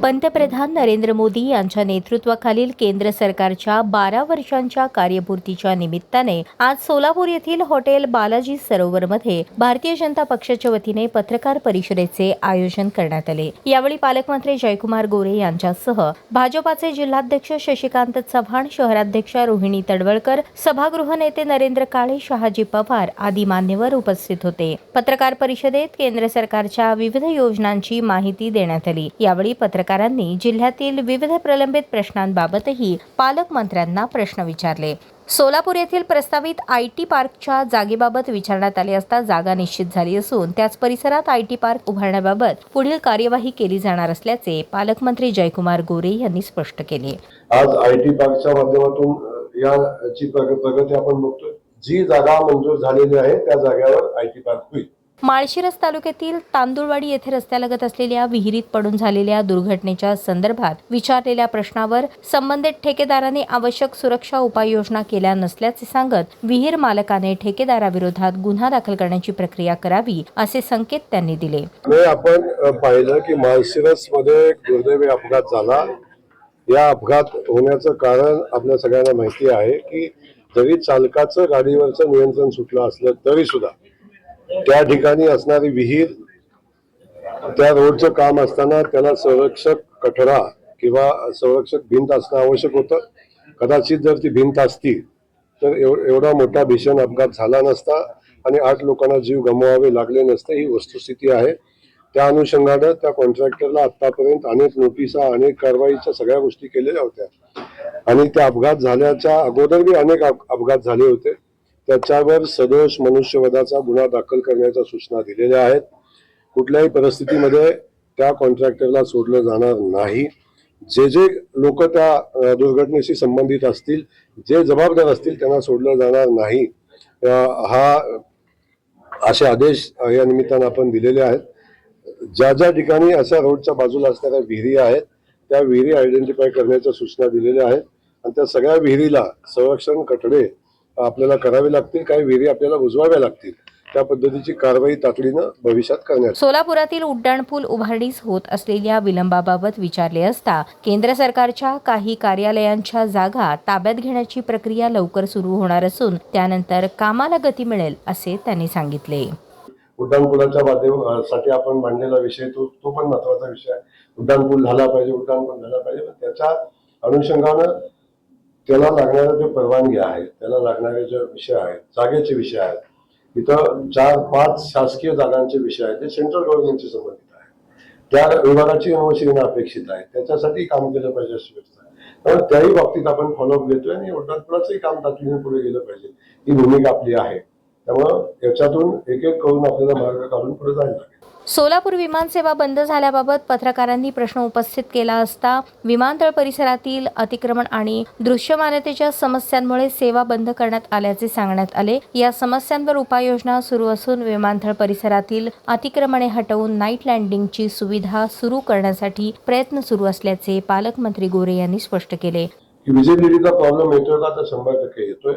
पंतप्रधान नरेंद्र मोदी यांच्या नेतृत्वाखालील केंद्र सरकारच्या 12 वर्षांच्या कार्यपूर्तीच्या निमित्ताने आज सोलापूर येथील हॉटेल बालाजी सरोवरमध्ये भारतीय जनता पक्षाच्या वतीने पत्रकार परिषदेचे आयोजन करण्यात आले। यावेळी पालकमंत्री जयकुमार गोरे यांच्यासह भाजपाचे जिल्हाध्यक्ष शशिकांत चव्हाण, शहराध्यक्ष रोहिणी तडवळकर, सभागृह नेते नरेंद्र काळे, शहाजी पवार आदी मान्यवर उपस्थित होते। पत्रकार परिषदेत केंद्र सरकारच्या विविध योजनांची माहिती देण्यात आली। यावेळी पत्रकारांनी जिल्ह्यातील विविध प्रलंबित प्रश्नांबाबतही पालकमंत्र्यांना प्रश्न विचारले। सोलापूर येथील प्रस्तावित आयटी पार्कच्या जागेबाबत विचारण्यात आले असता जागा निश्चित झाली असून त्याच परिसरात आयटी पार्क उभारण्याबाबत पुढील कार्यवाही केली जाणार असल्याचे पालकमंत्री जयकुमार गोरे यांनी स्पष्ट केले। आज आयटी पार्कच्या माध्यमातून याची प्रगती आपण बघतोय। जी जागा मंजूर झालेली आहे त्या जागेवर आयटी पार्क होईल। माळशिरस तालुक्यातील तांदुळवाडी येथे रस्त्यालगत असलेल्या विहिरीत पडून झालेल्या दुर्घटनेच्या संदर्भात विचारलेल्या प्रश्नावर संबंधित ठेकेदाराने आवश्यक सुरक्षा उपाययोजना केल्या नसल्याचे सांगत विहीर मालकाने ठेकेदाराविरोधात गुन्हा दाखल करण्याची प्रक्रिया करावी असे संकेत त्यांनी दिले। आपण पाहिलं की माळशिरस मध्ये दुर्दैवी अपघात झाला। या अपघात होण्याचं कारण आपल्या सगळ्यांना माहिती आहे की जरी चालकाचं गाडीवरचं नियंत्रण सुटलं असलं तरी सुद्धा त्या ठिकाणी असणारी विहीर, त्या रोडचं काम असताना त्याला संरक्षक कठडा किंवा संरक्षक भिंत असणं आवश्यक होतं। कदाचित जर ती भिंत असती तर एवढा मोठा भीषण अपघात झाला नसता आणि 8 लोकांना जीव गमवावे लागले नसते। ही वस्तुस्थिती आहे। त्या अनुषंगाने त्या कॉन्ट्रॅक्टरला आतापर्यंत अनेक नोटिसा, अनेक कारवाईच्या सगळ्या गोष्टी केलेल्या होत्या आणि त्या अपघात झाल्याच्या अगोदरही अनेक अपघात झाले होते। त्याच्यावर सदोष मनुष्यवधाचा गुन्हा दाखल करण्याच्या सूचना दिलेल्या आहेत। कुठल्याही परिस्थितीमध्ये त्या कॉन्ट्रॅक्टरला सोडलं जाणार नाही। जे लोक त्या दुर्घटनेशी संबंधित असतील, जे जबाबदार असतील त्यांना सोडलं जाणार नाही। असे आदेश या निमित्तानं आपण दिलेले आहेत। ज्या ठिकाणी अशा रोडच्या बाजूला असणाऱ्या विहिरी आहेत त्या विहिरी आयडेंटिफाय करण्याच्या सूचना दिलेल्या आहेत आणि त्या सगळ्या विहिरीला संरक्षण कठडे आपल्याला करावे लागतील। काही विहिरी आपल्याला बुजवाव्या लागतील। त्या पद्धतीची कारवाई तातडीनं भविष्यात करण्यात। सोलापुरातील उड्डाणपूल उभारणीस होत असलेल्या विलंबाबाबत विचारले असता केंद्र सरकारच्या काही कार्यालयांच्या जागा ताब्यात घेण्याची प्रक्रिया लवकर सुरू होणार असून त्यानंतर कामाला गती मिळेल असे त्यांनी सांगितले। उड्डाणपुलाच्या माध्यमासाठी आपण मांडलेला विषय तो पण महत्त्वाचा विषय आहे। उड्डाणपूल झाला पाहिजे, उड्डाणपूल झाला पाहिजे, पण त्याच्या अनुषंगानं त्याला लागणाऱ्या जे परवानगी आहेत, त्याला लागणारे जे विषय आहेत, जागेचे विषय आहेत, इथं 4-5 शासकीय जागांचे विषय आहेत जे सेंट्रल गव्हर्नमेंटशी संबंधित आहेत। त्या विभागाची अनुमती अपेक्षित आहे, त्याच्यासाठी काम केलं पाहिजे अशी व्यवस्था आहे। तर त्याही बाबतीत आपण फॉलोअप घेतोय आणि उड्डाणपुलाचंही काम तातडीने पुढे गेलं पाहिजे ही भूमिका आपली आहे। त्यामुळे याच्यातून एक एक करून आपल्याला मार्ग काढून पुढे जायला लागेल। सोलापूर विमानसेवा बंद झाल्याबाबत पत्रकारांनी प्रश्न उपस्थित केला असता विमानतळ परिसरातील अतिक्रमण आणि दृश्यमानतेच्या समस्यांमुळे सेवा बंद करण्यात आल्याचे सांगण्यात आले। या समस्यांवर उपाययोजना सुरू असून विमानतळ परिसरातील अतिक्रमणे हटवून नाईट लँडिंगची सुविधा सुरू करण्यासाठी प्रयत्न सुरू असल्याचे पालकमंत्री गोरे यांनी स्पष्ट केले। विजिबिलिटीचा प्रॉब्लेम येतोय का? तर 100% येतोय।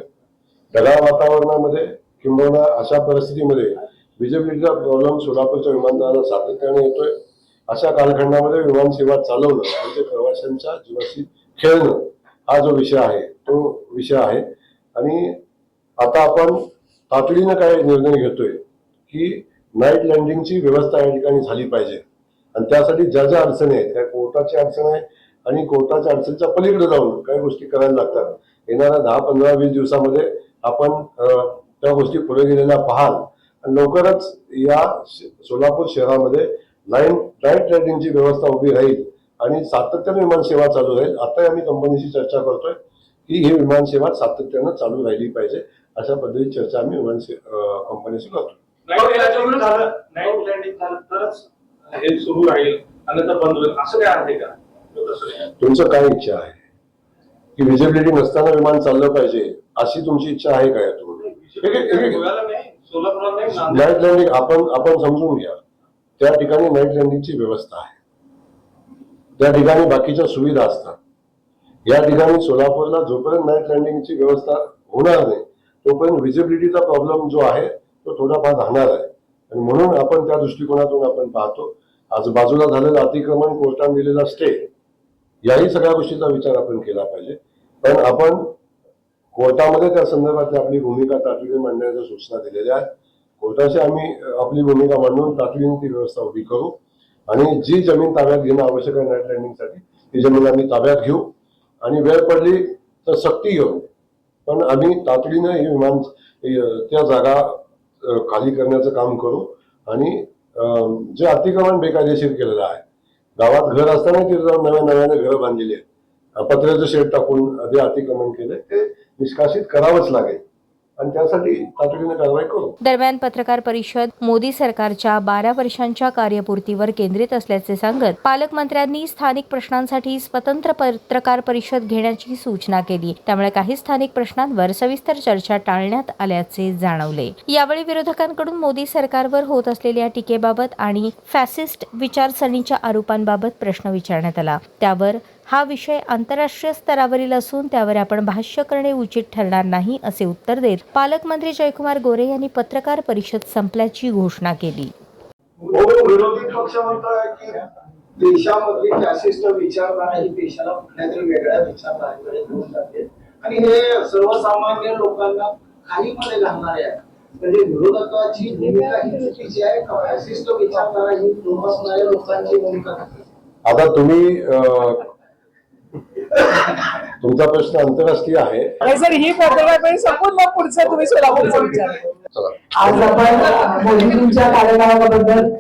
ढगाळ वातावरणामध्ये किंवा अशा परिस्थितीमध्ये विजिबिलिटीचा प्रॉब्लेम सोलापूरच्या विमानतळाला सातत्याने येतोय। अशा कालखंडामध्ये विमान सेवा चालवणं म्हणजे प्रवाशांच्या जीवाशी खेळणं हा जो विषय आहे तो विषय आहे। आणि आता आपण तातडीनं काय निर्णय घेतोय की नाईट लँडिंगची व्यवस्था या ठिकाणी झाली पाहिजे आणि त्यासाठी ज्या अडचणी आहेत त्या कोर्टाची अडचण आहे आणि कोर्टाच्या अडचणीच्या पलीकडे जाऊन काही गोष्टी करायला लागतात। येणाऱ्या 10, 15, 20 दिवसामध्ये आपण त्या गोष्टी पुढे गेलेल्या पाहाल आणि लवकरच या सोलापूर शहरामध्ये नाईट लँडिंगची व्यवस्था उभी राहील आणि सातत्याने विमान सेवा चालू राहील। आता आम्ही कंपनीशी चर्चा करतोय की ही विमान सेवा सातत्याने चालू राहिली पाहिजे। अशा पद्धतीची चर्चा आम्ही विमान कंपनीशी करतो। नाईट लँडिंग झालं तरच हे सुरू राहील आणि तर बंद होईल असं काय आहे का? तुमचं काय इच्छा आहे की विजिबिलिटी नसताना विमान चाललं पाहिजे अशी तुमची इच्छा आहे काय? नाईट लँडिंग आपण समजून घ्या। त्या ठिकाणी नाईट लँडिंगची व्यवस्था आहे, त्या ठिकाणी बाकीच्या सुविधा असतात। या ठिकाणी सोलापूरला जोपर्यंत नाईट लँडिंगची व्यवस्था होणार नाही तोपर्यंत विजिबिलिटीचा प्रॉब्लेम जो आहे तो थोडाफार राहणार आहे आणि म्हणून आपण त्या दृष्टिकोनातून आपण पाहतो आज बाजूला झालेलं अतिक्रमण, कोर्टाने दिलेला स्टे, याही सगळ्या गोष्टीचा विचार आपण केला पाहिजे. पण आपण कोर्टामध्ये त्या संदर्भातली आपली भूमिका तातडीने मांडण्याच्या सूचना दिलेल्या आहेत. कोर्टाशी आम्ही आपली भूमिका मांडून तातडीने ती व्यवस्था उभी करू आणि जी जमीन ताब्यात घेणं आवश्यक आहे नाईट लँडिंगसाठी ती जमीन आम्ही ताब्यात घेऊ आणि वेळ पडली तर सक्ती घेऊ. पण आम्ही तातडीनं ही विमान त्या जागा खाली करण्याचं काम करू आणि जे अतिक्रमण बेकायदेशीर केलेलं आहे, गावात घर असताना तिथे जाऊन नव्याने घरं बांधलेली आहेत, पत्र्याचं शेड टाकून जे अतिक्रमण केलंय ते निष्कासित करावंच लागेल आणि त्यासाठी तातडीने कारवाई करू. दरम्यान पत्रकार परिषद मोदी सरकारच्या 12 वर्षांच्या कार्यपूर्तीवर केंद्रित असल्याचे सांगत पालकमंत्र्यांनी स्थानिक प्रश्नांसाठी स्वतंत्र पत्रकार परिषद घेण्याची सूचना केली. त्यामुळे काही स्थानिक प्रश्नांवर सविस्तर चर्चा टाळण्यात आल्याचे जाणवले. यावेळी विरोधकांकडून मोदी सरकारवर होत असलेल्या टीकेबाबत आणि फॅसिस्ट विचारसरणीच्या आरोपांबाबत प्रश्न विचारण्यात आला. त्यावर हा विषय आंतरराष्ट्रीय स्तरावरील असून त्यावर आपण भाष्य करणे उचित ठरणार नाही असे उत्तर देत पालकमंत्री जयकुमार गोरे यांनी पत्रकार परिषद संपल्याची घोषणा केली. विरोधी पक्ष म्हणतोय की देशामधली फॅसिस्ट विचारधारा ही देशाला कुठल्या तरी वेगळ्या विचारधारेकडे घेऊन जाते आणि हे सर्वसामान्य लोकांना खालीमध्ये घालणारे आहे. म्हणजे विरोधकाची भूमिका ही चुकीची आहे का फॅसिस्ट विचारधारा ही जोपासणाऱ्या लोकांची भूमिका? आता तुम्ही तुमचा प्रश्न आंतरराष्ट्रीय आहे. सर ही पत्रकार संपून मग पुढचं तुम्ही सोलापूरचा विचार. चला. आज आपण मोदी तुमच्या कार्यकाळाबद्दल